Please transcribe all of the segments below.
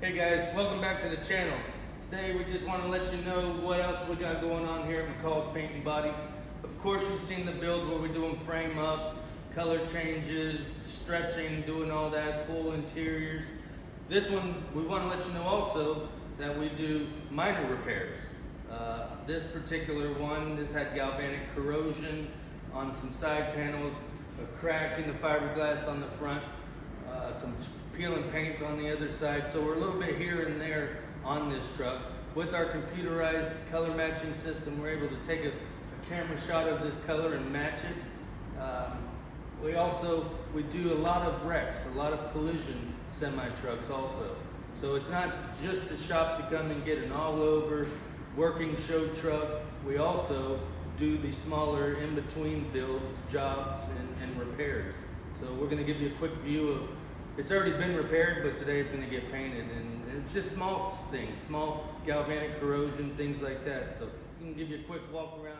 Hey guys, welcome back to the channel. Today we just want to let you know what else we got going on here at McCall's Paint and Body. Of course, you've seen the builds where we're doing frame up, color changes, stretching, doing all that, full interiors. This one, we want to let you know also that we do minor repairs. This particular one, this had galvanic corrosion on some side panels, a crack in the fiberglass on the front, some peeling paint on the other side. So we're a little bit here and there on this truck. With our computerized color matching system, we're able to take a camera shot of this color and match it. We do a lot of wrecks, a lot of collision semi-trucks also. So it's not just a shop to come and get an all-over working show truck. We also do the smaller in-between builds, jobs, and repairs. So we're going to give you a quick view of, it's already been repaired, but today it's going to get painted, and it's just small things, small galvanic corrosion, things like that. So I'm going to give you a quick walk around.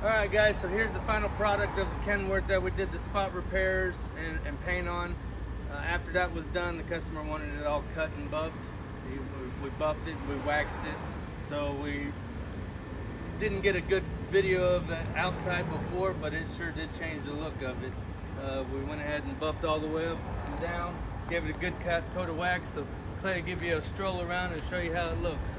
Alright guys, so here's the final product of the kenworth that we did the spot repairs and paint on. After that was done, the customer wanted it all cut and buffed. We buffed it, we waxed it. So we didn't get a good video of the outside before, but it sure did change the look of it. We went ahead and buffed all the way up and down, gave it a good coat of wax. So Clay will give you a stroll around and show you how it looks.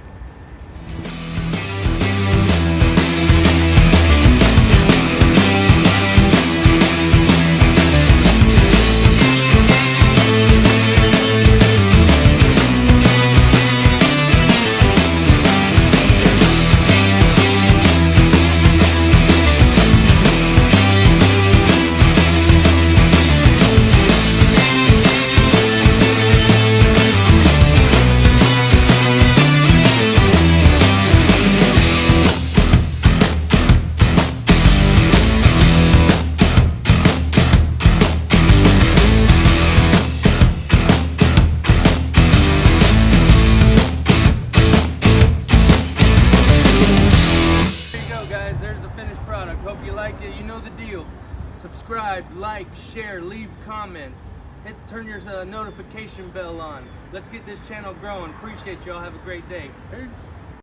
Hope you liked it. You know the deal. Subscribe, like, share, leave comments. Turn your notification bell on. Let's get this channel growing. Appreciate y'all. Have a great day. Peace.